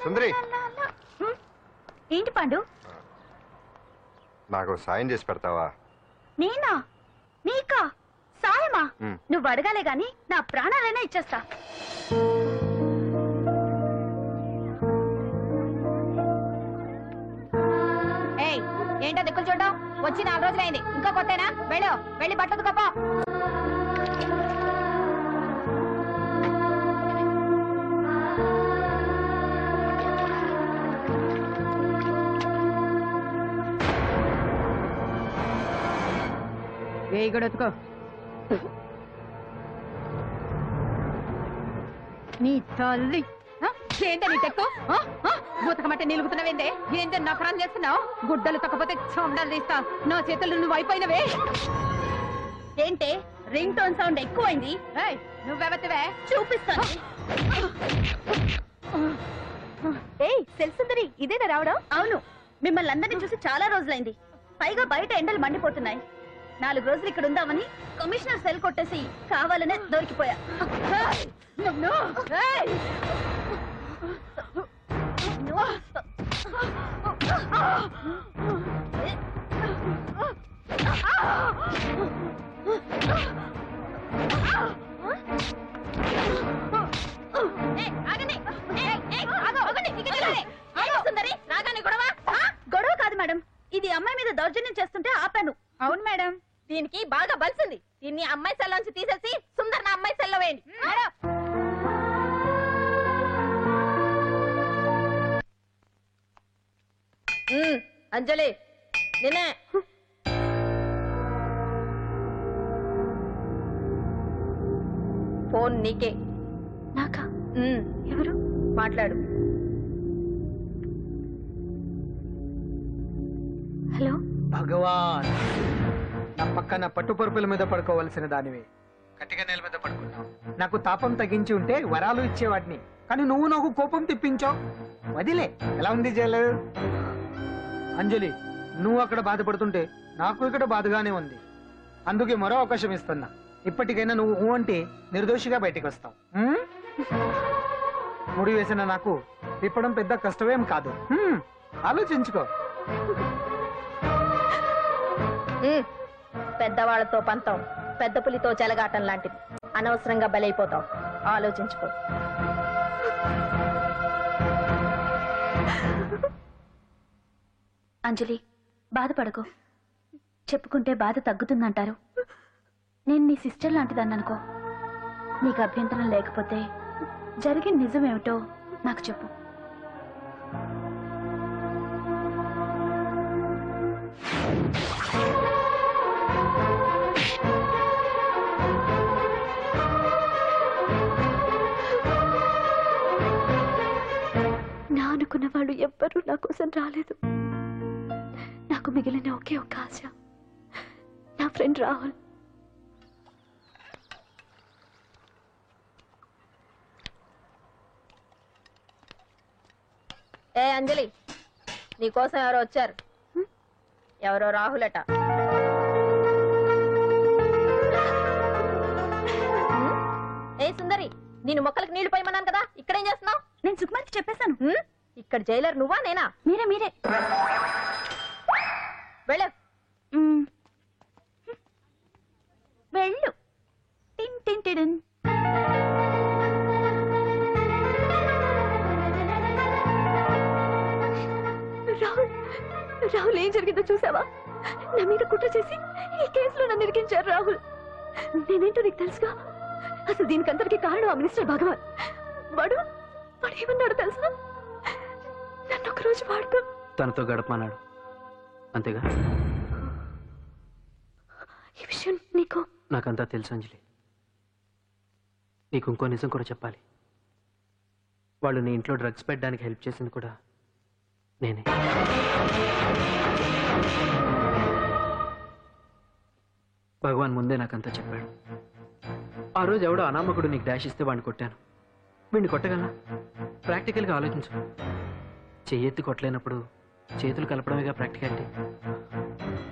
సుందరి ఏంటి పాండు? నాకు సాయం చేసి పెడతావా? నేనా? నీకా సాయమా? నువ్వు అడగాలే గాని నా ప్రాణాలైనా ఇచ్చేస్తా. ఏంటో దిక్కులు చూడడం? వచ్చి 4 రోజులైంది, ఇంకా కొత్తేనా? వెళ్ళి బట్టలు కప్ప. వేయగడెత్తుకో. నీ తల్లి ఏంట నీ తెక్కు? బూతకమంటే నిలుగుతున్నావేందే? ఏంటో నఫరాన్ చేస్తున్నావు? గుడ్డలు తక్కపోతే చొండలు తీస్తా. నా చేతులు నువ్వు అయిపోయినవే. ఏంటే రింగ్ టోన్ సౌండ్ ఎక్కువైంది? నువ్వెవతివే చూపిస్తాను. సెల్సుందరి ఇదేనా రావడం? అవును, మిమ్మల్ని అందరినీ చూసి చాలా రోజులైంది. పైగా బయట ఎండలు మండిపోతున్నాయి. 4 రోజులు ఇక్కడ ఉందామని కమిషనర్ సెల్ కొట్టేసి కావాలనే దొరికిపోయా. గొడవ కాదు మేడం, ఇది అమ్మాయి మీద దౌర్జన్యం చేస్తుంటే ఆపాను. అవును మేడం, దీనికి బాగా బలిసింది. దీన్ని అమ్మాయి సెల్లోంచి తీసేసి సుందర్ నా అమ్మాయి సెల్లో వేయండి. అంజలి నిన్నే. ఫోన్ నీకే. నాకా? ఎవరు? మాట్లాడు. హలో. భగవాన్, నా పక్కన పట్టుపరుపుల మీద పడుకోవలసిన దానివి గట్టిగా నేల మీద పడుకున్నావు. నాకు తాపం తగ్గించి ఉంటే వరాలు ఇచ్చేవాడిని, కానీ నువ్వు నాకు కోపం తెప్పించావు. వదిలే. ఎలా ఉంది జైలు? అంజలి, నువ్వు అక్కడ బాధపడుతుంటే నాకు ఇక్కడ బాధగానే ఉంది. అందుకే మరో అవకాశం ఇస్తున్నా. ఇప్పటికైనా నువ్వు అంటే నిర్దోషిగా బయటికి వస్తావు. ముడి వేసిన నాకు విప్పడం పెద్ద కష్టమేం కాదు. ఆలోచించుకో. పెద్దవాళ్లతో పంతం పెద్ద పులితో చెలగాటం లాంటిది. అనవసరంగా బలైపోతావు. ఆలోచించుకో. అంజలి, బాధపడకు. చెప్పుకుంటే బాధ తగ్గుతుందంటారు. నేను నీ సిస్టర్ లాంటిదాన్ని అనుకో. నీకు అభ్యంతరం లేకపోతే జరిగిన నిజమేమిటో నాకు చెప్పు. నా అనుకున్న వాళ్ళు ఎవ్వరూ నా కోసం రాలేదు. నాకు మిగిలిన ఒకే ఒక ఆశ, నా ఫ్రెండ్ రాహుల్. ఏ అంజలి, నీకోసం ఎవరో వచ్చారు. ఎవరో రాహుల్ అట. ఏ సుందరి, నేను మొక్కలకు నీళ్లు పోయమన్నాను కదా, ఇక్కడేం చేస్తున్నావు? నేను సుకుమార్కి చెప్పేశాను. ఇక్కడ జైలర్ నువ్వా నేనా? మీరే. వెళ్ళు. వెళ్ళు. టిన్ టిన్ టిన్. రాహుల్ ఏం జరిగిందో చూసావా? నా మీద కుట్ర చేసి ఈ కేసులో నన్ను ఇరికించారు రాహుల్. నేనేంటో నీకు తెలుసుగా. అసలు దీనికంతటికి కారణం ఆ మినిస్టర్ భగవాన్. వాడు ఏమన్నాడు తెలుసా? నన్ను ఒకరోజు వాడుతూ తనతో గడపమన్నాడు, అంతేగా? ఈ విషయం నీకు? నాకంతా తెలుసు అంజలి. నీకు ఇంకో నిజం కూడా చెప్పాలి. వాళ్ళు నీ ఇంట్లో డ్రగ్స్ పెట్టడానికి హెల్ప్ చేసింది కూడా నేనే. భగవాన్ ముందే నాకంతా చెప్పాడు. ఆ రోజు ఎవడో అనామకుడు నీకు డాష్ ఇస్తే వాడిని కొట్టాను. వీడిని కొట్టగలనా? ప్రాక్టికల్గా ఆలోచించు. చెయ్యెత్తి కొట్టలేనప్పుడు చేతులు కలపడమేగా ప్రాక్టికాలిటీ.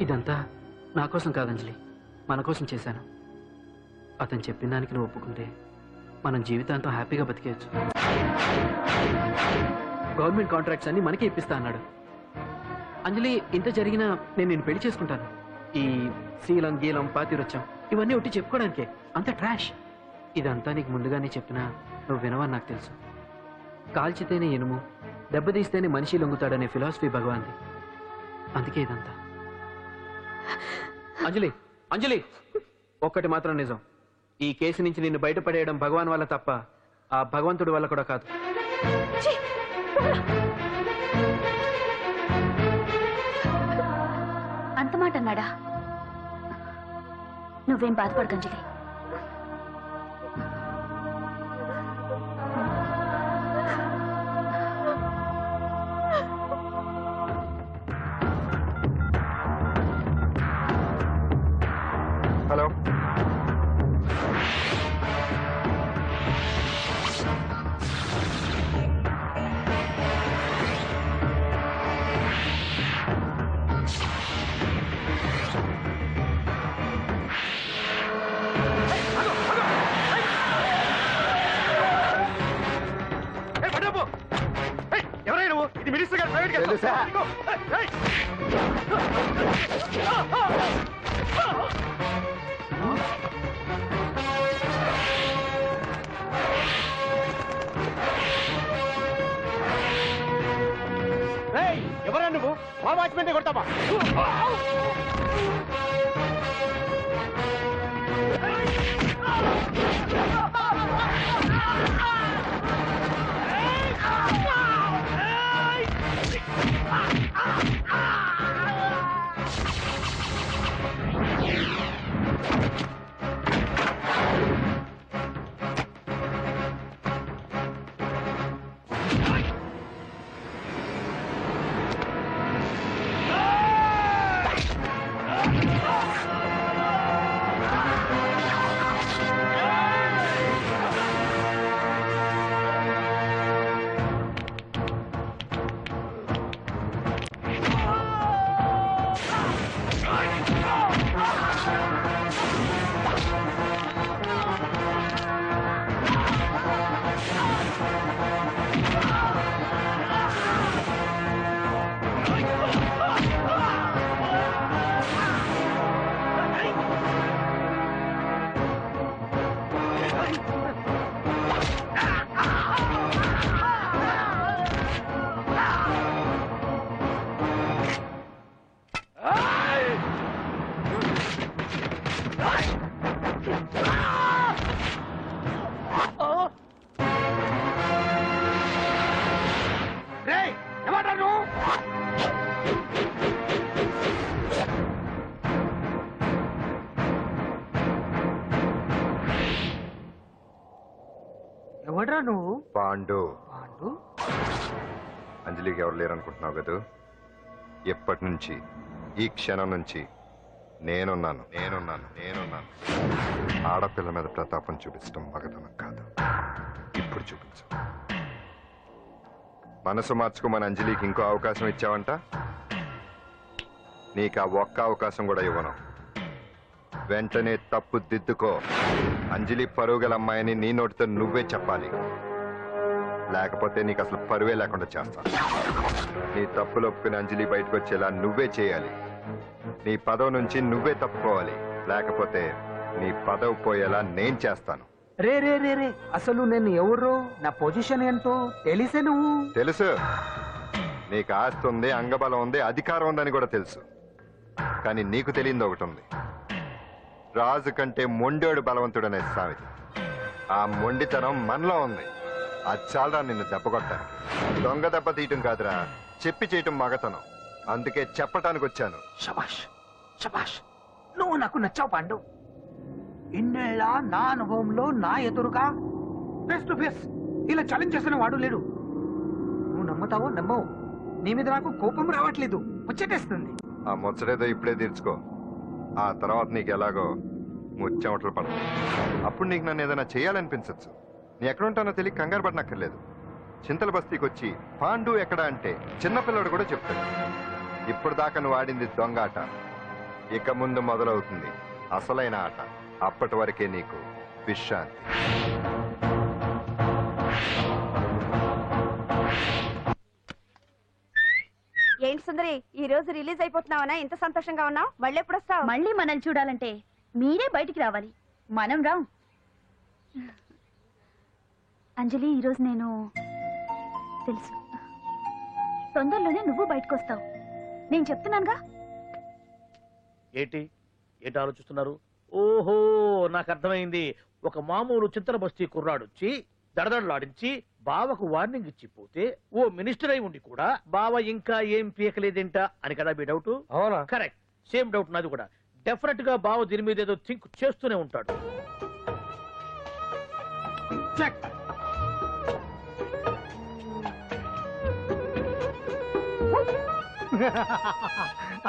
ఇదంతా నా కోసం కాదంజలి, మన కోసం చేశాను. అతను చెప్పిన దానికి నువ్వు ఒప్పుకుంటే మనం జీవితాంతం హ్యాపీగా బతికేయచ్చు. గవర్నమెంట్ కాంట్రాక్ట్స్ అన్ని మనకే ఇప్పిస్తా అన్నాడు. అంజలి, ఇంత జరిగినా నేను నిన్ను పెళ్లి చేసుకుంటాను. ఈ శీలం గీలం పాతిరొచ్చాం ఇవన్నీ ఒకటి చెప్పుకోవడానికే, అంత ట్రాష్. ఇదంతా నీకు ముందుగానే చెప్పినా నువ్వు వినవని నాకు తెలుసు. కాల్చితేనే ఇనుము, దెబ్బతీస్తేనే మనిషి లొంగుతాడనే ఫిలాసఫీ భగవాన్ది. అందుకే ఇదంతా. అంజలి, అంజలి, ఒక్కటి మాత్రం నిజం, ఈ కేసు నుంచి నిన్ను బయటపడేయడం భగవాన్ వల్ల తప్ప ఆ భగవంతుడి వల్ల కూడా కాదు. అంత మాట అన్నాడా? నువ్వేం బాధపడకు అంజలి. హలో, ఎవరైనా నువ్వు? ఇది మినిస్టర్ గారు ప్రైవేట్ తెలుసా? ఎవరా నువ్వు? మా వాచ్మెంటే కొడతావా? ఎవడ్రా నువ్వు? పాండు. పాండు? అంజలికి ఎవరు లేరనుకుంటున్నావు కదా? ఎప్పటి నుంచి, ఈ క్షణం నుంచి నేనున్నాను. ఆడపిల్ల మీద ప్రతాపం చూపించడం మగతనం కాదు. ఇప్పుడు చూపించు. మనసు మార్చుకోమని అంజలికి ఇంకో అవకాశం ఇచ్చావంట. నీకు ఆ ఒక్క అవకాశం కూడా ఇవ్వను. వెంటనే తప్పు దిద్దుకో. అంజలి పరువుగల అమ్మాయిని నీ నోటితో నువ్వే చెప్పాలి, లేకపోతే నీకు అసలు పరువే లేకుండా చేస్తాను. నీ తప్పులు ఒప్పుకుని అంజలి బయటకు వచ్చేలా నువ్వే చేయాలి. నీ పదవి నుంచి నువ్వే తప్పుకోవాలి, లేకపోతే నీ పదవి పోయేలా నేను చేస్తాను. రే రే రే రే అసలు నేను ఎవరు, నా పొజిషన్ ఏంటో తెలిసే నువ్వు? తెలుసు. నీకు ఆస్తి ఉంది, అంగబలం ఉంది, అధికారం ఉందని కూడా తెలుసు. కానీ నీకు తెలియదు ఒకటి ఉంది. రాజు కంటే మొండోడు బలవంతుడనే సామెత. ఆ మొండితనం మనలో ఉంది. అది చాలరా నిన్ను దెబ్బ కొట్టాను. దొంగ దెబ్బ తీయటం కాదురా, చెప్పి చేయటం మగతనం. అందుకే చెప్పటానికి వచ్చాను. శబాష్ శబాష్, నువ్వు నాకు నచ్చావు పాండు. ఇన్నేళ్ళ నా అనుభవంలో నా ఎదురుగా ఫేస్ టు ఫేస్ ఇలా ఛాలెంజ్ చేసిన వాడు లేడు. నువ్వు నమ్ముతావో నమ్మవు, నీ మీద నాకు కోపం రావట్లేదు, ముచ్చటేస్తుంది. ఆ ముచ్చటేదో ఇప్పుడే తీర్చుకో. ఆ తర్వాత నీకు ఎలాగో ముచ్చెమటలు పడతాయి. అప్పుడు నీకు నన్ను ఏదైనా చేయాలనిపించచ్చు. నీ ఎక్కడుంటానో తెలియ కంగారు పడనక్కర్లేదు. చింతల బస్తీకి వచ్చి పాండు ఎక్కడ అంటే చిన్నపిల్లడు కూడా చెప్తాడు. ఇప్పుడు దాకా నువ్వు ఆడింది దొంగ ఆట, ఇక ముందు మొదలవుతుంది అసలైన ఆట. అప్పటి వరకే నీకు విశ్రాంతి. ఏంటి సుందరి ఈ రోజు రిలీజ్ అయిపోతున్నావనా ఇంత సంతోషంగా ఉన్నావు? మళ్ళీ ఎప్పుడు వస్తావు? మళ్ళీ మనల్ని చూడాలంటే మీరే బయటికి రావాలి, మనం రాం. అంజలి, ఈరోజు నేను తెలుసు తొందరలోనే నువ్వు బయటకు వస్తావు, నేను చెప్తున్నానుగా. ఏంటి ఏంటి ఆలోచిస్తున్నారు? ఓహో, నాకు అర్థమైంది. ఒక మామూలు చింతన బస్తీ కుర్రాడొచ్చి దడదడలాడించి బావకు వార్నింగ్ ఇచ్చిపోతే ఓ మినిస్టర్ అయి ఉండి కూడా బావ ఇంకా ఏం పీకలేదేంట అని కదా మీ డౌట్? అవునా? కరెక్ట్, సేమ్ డౌట్ నాది కూడా. డెఫినెట్ గా బావ దీని మీద ఏదో థింక్ చేస్తూనే ఉంటాడు.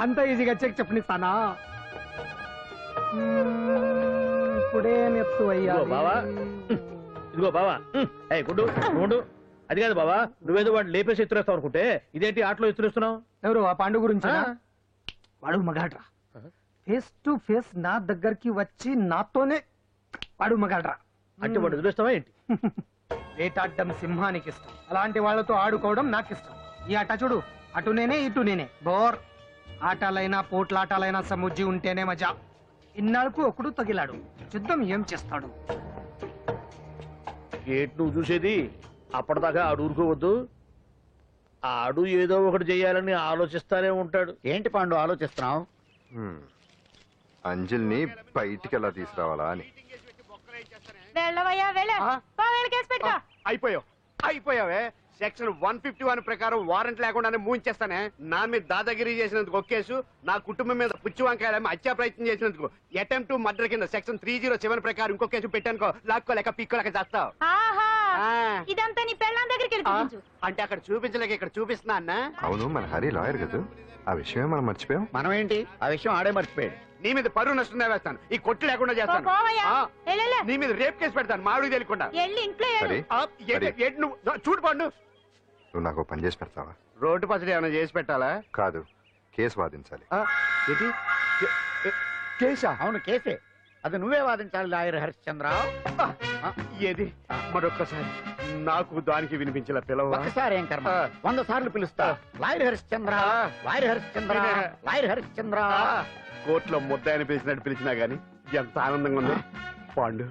అంత ఈజీగా చెక్ చెప్పనిస్తానా? ఇప్పుడే నెత్తు అయ్యా. ఇదిగో బావా, ఇదిగో బావా, ఏ గుడ్డు గుండు, అది కాదు బావా, నువ్వేదో వాడిని లేపేసి ఎత్తురేస్తావు అనుకుంటే ఇదేంటి ఆటలో ఎత్తురేస్తున్నావు? ఎవరు ఆ పాండు గురించి? ఆ? వాడు మగాడ్రా, ఫేస్ టు ఫేస్ నా దగ్గరికి వచ్చి నాతోనే వాడు మగాడ్రా. అంటే వాడు వదిలేస్తావా ఏంటి? వేటాడ్డం సింహానికి ఇష్టం, అలాంటి వాళ్ళతో ఆడుకోవడం నాకు ఇష్టం. ఈ ఆట చూడు, అటు నేనే ఇటు నేనే, బోర్. ఆటలైనా పోట్లాటాలైనా సముజ్జి ఉంటేనే మజా. ఇన్నాళ్ళకు ఒకడు తగిలాడు, యుద్ధం ఏం చేస్తాడు? ఏంటి నువ్వు చూసేది? అప్పటిదాకా ఆడు ఊరుకోవద్దు. ఆడు ఏదో ఒకటి చెయ్యాలని ఆలోచిస్తానే ఉంటాడు. ఏంటి పాండు ఆలోచిస్తున్నావు? అంజలిని బయటికి ఎలా తీసుకురావాలా అని. వెళ్ళవయ్యా వెళ్ళ కేసు పెట్టుకో. అయిపోయావే. సెక్షన్ 151 ప్రకారం వారెంట్ లేకుండానే మూయించేస్తానే. నా మీద దాదాగిరి చేసినందుకు ఒక కేసు, నా కుటుంబం మీద పుచ్చి వంకాయలేమో హత్యా ప్రయత్నం చేసినందుకు అటెంప్ట్ టు మర్డర్ కింద సెక్షన్ 307 ప్రకారం ఇంకో కేసు పెట్టానుకో, లాక్కోలేక పీక్కోలేక చేస్తావు. ఇదంతా నీ పెళ్ళాం దగ్గరికి వెళ్ళి అంటే అక్కడ చూపించలేక ఇక్కడ చూపిస్తున్నా అన్న. అవును, మన హరి లాయర్ కదా, ఆ విషయమే మనం మర్చిపోయాం. మనం ఏంటి ఆ విషయం ఆడే మర్చిపోయాడు. నీ మీద పరువు నష్టం వేస్తాను, ఈ కొట్టు లేకుండా చేస్తాను. నీ మీద రేప్ కేసు పెడతాను మాడు తెలియకుండా. హరి, నువ్వు చూడు పండు, నువ్వు నాకు పని చేసి పెడతావా? రోడ్డు పచ్చడి ఏమైనా చేసి పెట్టాలా? కాదు, కేసు వాదించాలి. ఏంటి కేసా? అవును కేసే, అది నువ్వే వాదించాలి లాయర్ హరిశ్చంద్ర. ఏది మరొక్కసారి నాకు దానికి వినిపించిన పిలవ. ఒక్కసారి ఏం కర్మ, 100 సార్లు పిలుస్తా. Lawyer Harishchandra, lawyer Harishchandra, lawyer Harishchandra. కోర్టులో ముద్దాయని పిలిచినట్టు పిలిచినా గాని ఎంత ఆనందంగా ఉంది పాండు.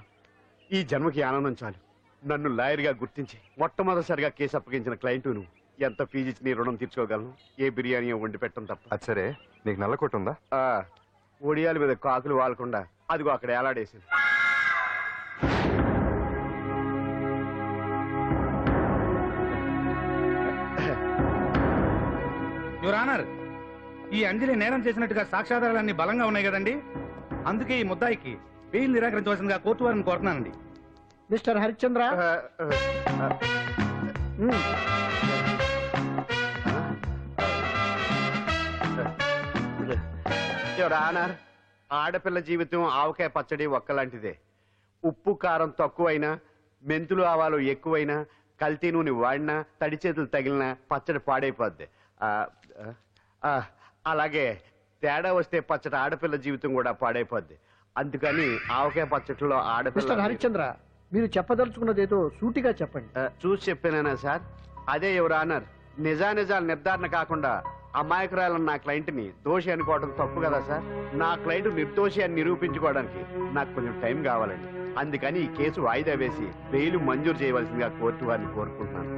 ఈ జన్మకి ఆనందం చాలు. నన్ను లాయర్ గా గుర్తించి మొట్టమొదటిసారిగా కేసు అప్పగించిన క్లయింట్ నువ్వు. ఎంత ఫీజు ఇచ్చి నీ రుణం తీర్చుకోగలను? ఏ బిర్యానీ వండి పెట్టడం తప్ప. అది సరే, నీకు నల్ల కొట్టు ఉందా? ఒడియాల మీద కాకులు వాలకుండా అదిగో అక్కడ ఏలాడేసింది. యువర్ ఆనర్, ఈ అంజలి నేరం చేసినట్టుగా సాక్ష్యాధారాలన్నీ బలంగా ఉన్నాయి కదండి. అందుకే ఈ ముద్దాయికి బెయిల్ నిరాకరించవలసిందిగా కోర్టు వారిని కోరుతున్నానండి. మిస్టర్ హరిశ్చంద్ర, యువర్ ఆనర్, ఆడపిల్ల జీవితం ఆవకాయ పచ్చడి ఒక్కలాంటిదే. ఉప్పు కారం తక్కువైనా, మెంతులు ఆవాలు ఎక్కువైనా, కల్తీ నూనె వాడినా, తడి చేతులు తగిలినా పచ్చడి పాడైపోద్ది. అలాగే తేడా వస్తే పచ్చడి ఆడపిల్ల జీవితం కూడా పాడైపోద్ది. అందుకని ఆవకాయ పచ్చడిలో ఆడపిల్ల. హరిశ్చంద్ర, మీరు చెప్పదలుచుకున్నది ఏదో సూటిగా చెప్పండి. చూసి చెప్పానా సార్? అదే యువర్ ఆనర్, నిజానిజాలు నిర్ధారణ కాకుండా అమాయకురాలన్న నా క్లయింట్ ని దోషి అనుకోవడం తప్పు కదా సార్? నా క్లయింట్ నిర్దోషి అని నిరూపించుకోవడానికి నాకు కొంచెం టైం కావాలండి. అందుకని ఈ కేసు వాయిదా వేసి బెయిల్ మంజూరు చేయవలసిందిగా కోర్టు వారిని కోరుకుంటున్నాను.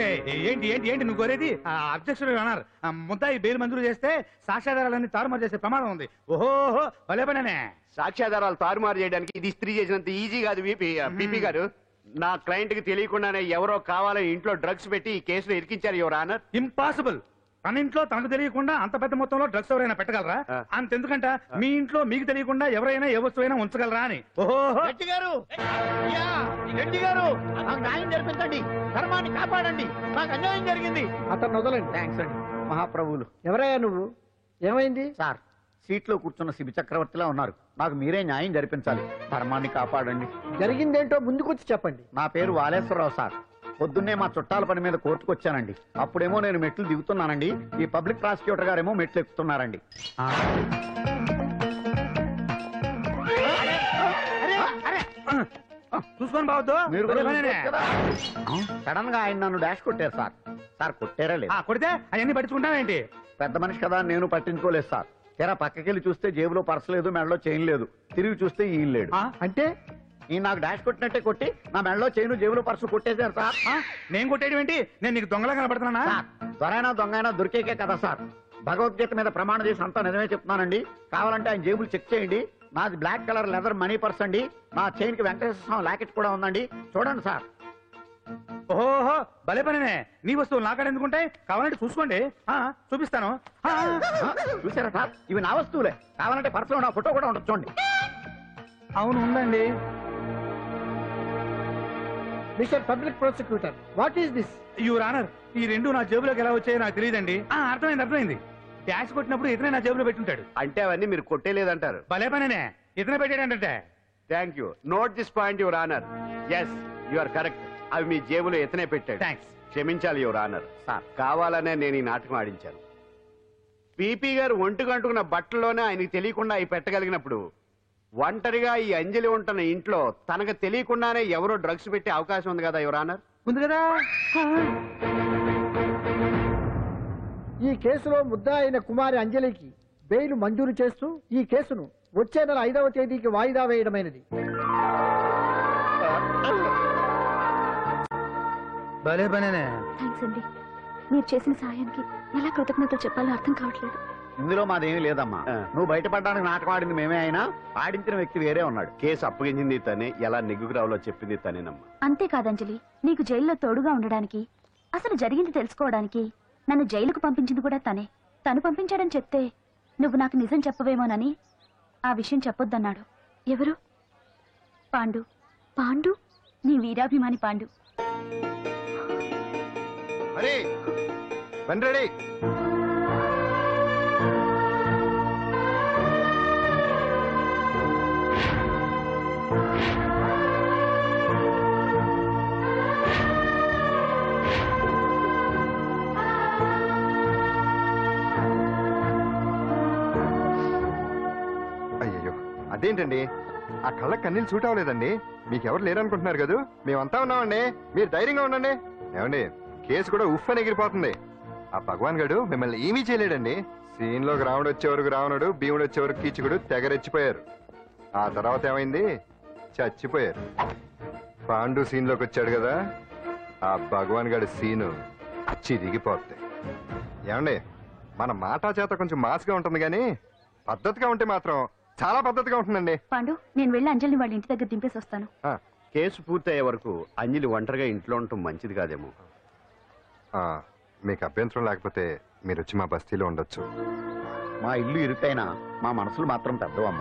ఏంటి ఏంటి ఏంటి నువ్వు కోరేది? అధ్యక్షుడు అన్నారు, ముద్దాయి బెయిల్ మంజూరు చేస్తే సాక్ష్యాధారాలన్నీ తారుమారు చేసే ప్రమాదం ఉంది. ఓహో భలే పనేనే. సాక్ష్యాధారాలు తారుమారు చేయడానికి ఇది స్త్రీ చేసినంత ఈజీ కాదు పీపీ గారు. నా క్లయింట్ కి తెలియకుండానే ఎవరో కావాలని ఇంట్లో డ్రగ్స్ పెట్టి ఈ కేసులో ఇరికించారు యువర్ ఆనర్. ఇంపాసిబుల్. తన ఇంట్లో తనకు తెలియకుండా అంత పెద్ద మొత్తంలో డ్రగ్స్ ఎవరైనా పెట్టగలరా? అంతెందుకంట మీ ఇంట్లో మీకు తెలియకుండా ఎవరైనా ఏ వస్తువైనా ఉంచగలరా అని. ఓహో న్యాయం జరిపించండి, ధర్మాన్ని కాపాడండి, నాకు అన్యాయం జరిగింది. అతను వదలండి. థ్యాంక్స్ అండి మహాప్రభువులు. ఎవరయ్యా నువ్వు? ఏమైంది? సార్, సీట్లో కూర్చున్న శిబి చక్రవర్తిలా ఉన్నారు. నాకు మీరే న్యాయం జరిపించాలి, ధర్మాన్ని కాపాడండి. జరిగిందేంటో ముందుకొచ్చి చెప్పండి. నా పేరు వాలేశ్వరరావు సార్. పొద్దున్నే మా చుట్టాల పని మీద కోర్టుకు వచ్చానండి. అప్పుడేమో నేను మెట్లు దిగుతున్నానండి, ఈ పబ్లిక్ ప్రాసిక్యూటర్ గారేమో మెట్లు ఎక్కుతున్నారండి. చూసుకొని బావద్దు. మీరు సడన్ గా ఆయన నన్ను డాష్ కొట్టారు సార్. సార్ కొట్టారా లేదు? కొడితే అవన్నీ పట్టించుకుంటావేంటి? పెద్ద మనిషి కదా అని నేను పట్టించుకోలేదు సార్. తెరా పక్కకెళ్ళి చూస్తే జేబులో పర్స్ లేదు, మెడలో చైన్ లేదు. తిరిగి చూస్తే ఈయన లేడు. అంటే ఈ నాకు డాష్ కొట్టినట్టే కొట్టి నా మెడలో చైన్ జేబులో పర్సు కొట్టేశారు సార్. నేను కొట్టేయడం ఏంటి? నేను నీకు దొంగలా కనబడుతున్నానా? సార్ దొరైనా దొంగైనా దొరికేకే కదా సార్. భగవద్గీత మీద ప్రమాణం చేసి అంతా నిజమే చెప్తున్నానండి. కావాలంటే ఆయన జేబులు చెక్ చేయండి. నాది black colour leather money purse అండి. నా చైన్ కి వెంకటేశ్వర స్వామి లాకెట్ కూడా ఉందండి. చూడండి సార్. ఓహో భలే పనినే. నీ వస్తువులు నాకాడ ఎందుకుంటాయి? కావాలంటే చూసుకోండి, చూపిస్తాను. చూసారా సార్, ఇవి నా వస్తువులే. కావాలంటే పర్సులో నా ఫోటో కూడా ఉండదు, చూడండి. అవును ఉందండి. Mister public prosecutor, what is this? Your honour, ఈ రెండు నా జేబులోకి ఎలా వచ్చాయో నాకు తెలియదండి. అర్థమైంది. క్యాష్ కొట్టినప్పుడు ఇతనే నా జేబులో పెట్టుంటాడు. అంటే అవన్నీ మీరు కొట్టేలేదంటారు? భలే పనినే, ఇతనే పెట్టాడంటే. Thank you. Note this point your honour. Yes, you are correct. అవి మీ జేబులో ఎత్తనే పెట్టాడు. థ్యాంక్స్. క్షమించాలి యువర్ ఆనర్. కావాలనే నేను ఈ నాటకం ఆడించాను. పీపీ గారు ఒంటికి అంటుకున్న బట్టల్లోనే ఆయనకి తెలియకుండా అవి పెట్టగలిగినప్పుడు, ఒంటరిగా ఈ అంజలి ఉంటున్న ఇంట్లో తనకు తెలియకుండానే ఎవరో డ్రగ్స్ పెట్టే అవకాశం ఉంది కదా యువర్ ఆనర్. ఉంది కదా. ఈ కేసులో ముద్దా అయిన కుమారి అంజలికి బెయిల్ మంజూరు చేస్తూ ఈ కేసును వచ్చే నెల 5వ తేదీకి వాయిదా వేయడమైనది. భలే పనేనే. థ్యాంక్స్ అండి. మీరు చేసిన సహాయానికి ఎలా కృతజ్ఞతలు చెప్పాలో అర్థం కావట్లేదు. ఇందులో మాదేమీ లేదమ్మా. నువ్వు బయటపడడానికి నాటకం ఆడింది మేమే అయినా ఆడించిన వ్యక్తి వేరే ఉన్నాడు. కేసు అప్పగించింది తనే, ఎలా నెగ్గుకు రావాలో చెప్పింది తనేనమ్మా. అంతేకాదంజలి, నీకు జైల్లో తోడుగా ఉండడానికి, అసలు జరిగింది తెలుసుకోవడానికి నన్ను జైలుకు పంపించింది కూడా తనే. తను పంపించాడని చెప్తే నువ్వు నాకు నిజం చెప్పవేమోనని ఆ విషయం చెప్పొద్దన్నాడు. ఎవరు? పాండు. పాండు, నీ వీరాభిమాని పాండు. అరే రెడీ. అయ్యయ్యో, అదేంటండి ఆ కళ్ళకి కన్నీళ్ళు సూట్ అవ్వలేదండి. మీకెవరు లేరనుకుంటున్నారు కదా, మేమంతా ఉన్నామండి. మీరు ధైర్యంగా ఉండండి. ఏమండి, కేసు కూడా ఉఫ్ అని ఎగిరిపోతుంది. ఆ భగవాన్ గడు మిమ్మల్ని ఏమీ చేయలేడండి. సీన్ లోకి రావణుడు వచ్చే వరకు రావణుడు, భీముడు వచ్చే వరకు కీచుకుడు తెగరెచ్చిపోయారు. ఆ తర్వాత ఏమైంది? చచ్చిపోయారు. పాండు సీన్ లోకి వచ్చాడు కదా, ఆ భగవాన్ గడి సీను చిరిగిపోతాయి. ఏమండి, మన మాటా చేత కొంచెం మాస్గా ఉంటుంది కానీ పద్ధతిగా ఉంటే మాత్రం చాలా పద్ధతిగా ఉంటుందండి. పాండు, నేను వెళ్ళి అంజలిని వాళ్ళ ఇంటి దగ్గర దింపేసి వస్తాను. కేసు పూర్తయ్యే వరకు అంజలి ఒంటరిగా ఇంట్లో ఉండటం మంచిది కాదేమో. మీకు అభ్యంతరం లేకపోతే మీరు వచ్చి మా బస్తీలో ఉండొచ్చు. మా ఇల్లు ఇరుకైనా మా మనసులు మాత్రం పెద్దవమ్మ.